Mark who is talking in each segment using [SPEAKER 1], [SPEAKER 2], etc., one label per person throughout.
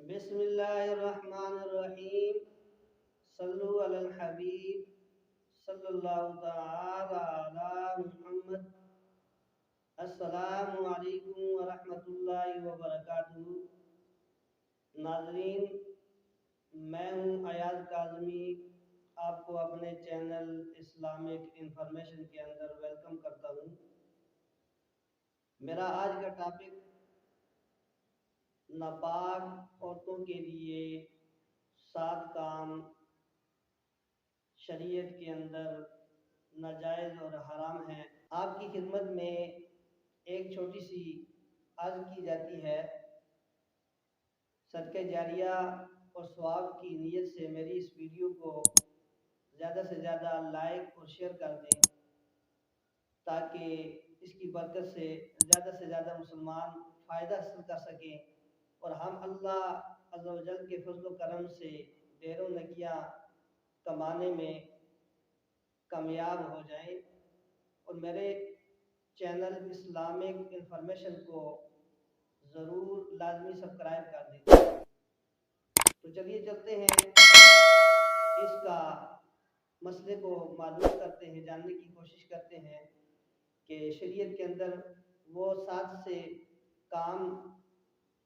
[SPEAKER 1] بسم اللہ الرحمن الرحیم، صلو علی الحبیب صلی اللہ تعالی علی محمد۔ السلام علیکم ورحمۃ اللہ وبرکاتہ۔ ناظرین، میں ہوں ایاز کاظمی، آپ کو اپنے چینل اسلامک انفارمیشن کے اندر ویلکم کرتا ہوں۔ میرا آج کا ٹاپک ناپاک عورتوں کے لیے 7 کام شریعت کے اندر ناجائز اور حرام ہیں۔ آپ کی خدمت میں ایک چھوٹی سی عرض کی جاتی ہے، صدقہ جاریہ اور ثواب کی نیت سے میری اس ویڈیو کو زیادہ سے زیادہ لائک اور شیئر کر دیں تاکہ اس کی برکت سے زیادہ مسلمان فائدہ حاصل کر سکیں اور ہم اللہ عز و جل کے فضل و کرم سے ڈھیروں نیکیاں کمانے میں کامیاب ہو جائیں اور میرے چینل اسلامک انفارمیشن کو ضرور لازمی سبسکرائب کر دیں۔ تو چلیے چلتے ہیں، اس کا مسئلے کو معلوم کرتے ہیں، جاننے کی کوشش کرتے ہیں کہ شریعت کے اندر وہ 7 سے کام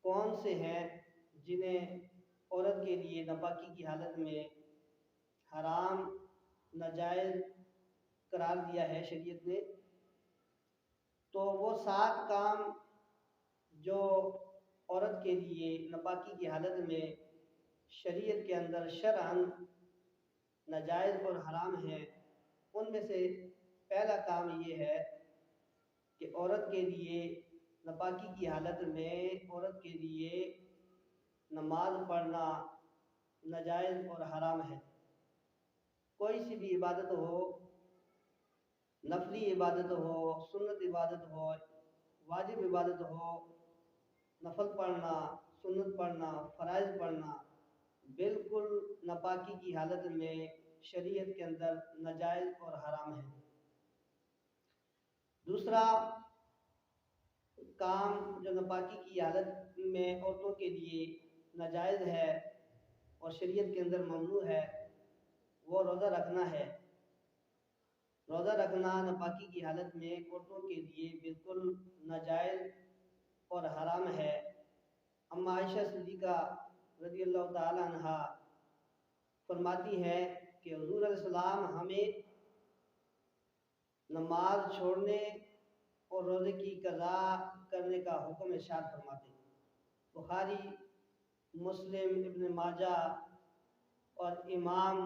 [SPEAKER 1] کون سے ہیں جنہیں عورت کے لیے ناپاکی کی حالت میں حرام ناجائز قرار دیا ہے شریعت نے۔ تو وہ 7 کام جو عورت کے لیے ناپاکی کی حالت میں شریعت کے اندر شرعاً ناجائز اور حرام ہے، ان میں سے پہلا کام یہ ہے کہ عورت کے لیے ناپاکی کی حالت میں عورت کے لیے نماز پڑھنا ناجائز اور حرام ہے۔ کوئی سی بھی عبادت ہو، نفلی عبادت ہو، سنت عبادت ہو، واجب عبادت ہو، نفل پڑھنا، سنت پڑھنا، فرائض پڑھنا، بالکل ناپاکی کی حالت میں شریعت کے اندر ناجائز اور حرام ہے۔ دوسرا کام جو ناپاکی کی حالت میں عورتوں کے لیے ناجائز ہے اور شریعت کے اندر ممنوع ہے، وہ روزہ رکھنا ہے۔ روزہ رکھنا ناپاکی کی حالت میں عورتوں کے لیے بالکل ناجائز اور حرام ہے۔ اما عائشہ صدیقہ رضی اللہ تعالی عنہا فرماتی ہے کہ حضور علیہ السلام ہمیں نماز چھوڑنے اور روزے کی قضا کرنے کا حکم ارشاد فرماتے ہیں۔ بخاری، مسلم، ابن ماجہ اور امام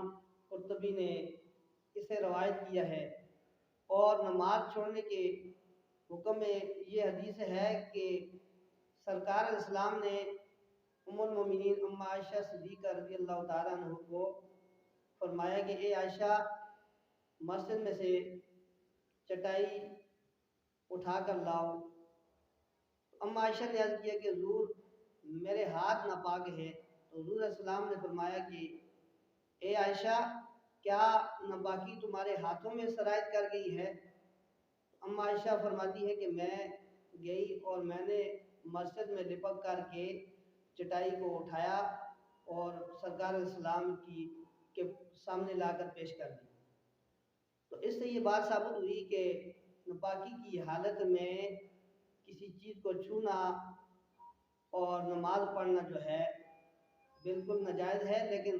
[SPEAKER 1] قرطبی نے اسے روایت کیا ہے۔ اور نماز چھوڑنے کے حکم میں یہ حدیث ہے کہ سرکار علیہ السلام نے ام المومنین اما عائشہ صدیقہ رضی اللہ تعالیٰ عنہ کو فرمایا کہ اے عائشہ، مسجد میں سے چٹائی اٹھا کر لاؤ۔ اما عائشہ نے عرض کیا کہ حضور میرے ہاتھ ناپاک ہے۔ تو حضور علیہ السلام نے فرمایا کہ اے عائشہ، کیا ناپاکی تمہارے ہاتھوں میں سرایت کر گئی ہے؟ اما عائشہ فرماتی ہے کہ میں گئی اور میں نے مسجد میں لپک کر کے چٹائی کو اٹھایا اور سرکار علیہ السلام کے سامنے لا کر پیش کر دی۔ تو اس سے یہ بات ثابت ہوئی کہ ناپاکی کی حالت میں کسی چیز کو چھونا اور نماز پڑھنا جو ہے بالکل ناجائز ہے، لیکن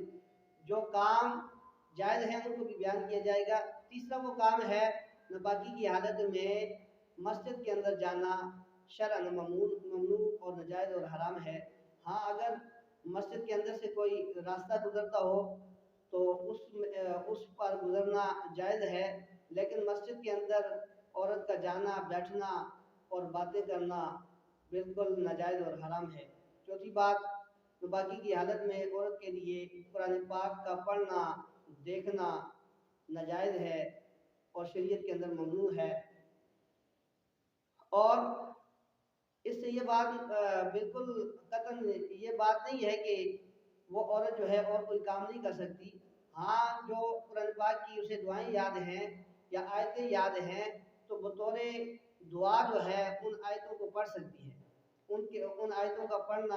[SPEAKER 1] جو کام جائز ہیں ان کو بھی بیان کیا جائے گا۔ تیسرا وہ کام ہے ناپاکی کی حالت میں مسجد کے اندر جانا شرعاً ممنوع اور ناجائز اور حرام ہے۔ ہاں، اگر مسجد کے اندر سے کوئی راستہ گزرتا ہو تو اس پر گزرنا جائز ہے، لیکن مسجد کے اندر عورت کا جانا، بیٹھنا اور باتیں کرنا بالکل ناجائز اور حرام ہے۔ چوتھی بات، ناپاکی کی حالت میں عورت کے لیے قرآن پاک کا پڑھنا، دیکھنا ناجائز ہے اور شریعت کے اندر ممنوع ہے۔ اور اس سے یہ بات بالکل قطعاً یہ بات نہیں ہے کہ وہ عورت جو ہے اور کوئی کام نہیں کر سکتی۔ ہاں، جو قرآن پاک کی اسے دعائیں یاد ہیں یا آیتیں یاد ہیں تو بطور دعا جو ہے ان آیتوں کو پڑھ سکتی ہے۔ ان آیتوں کا پڑھنا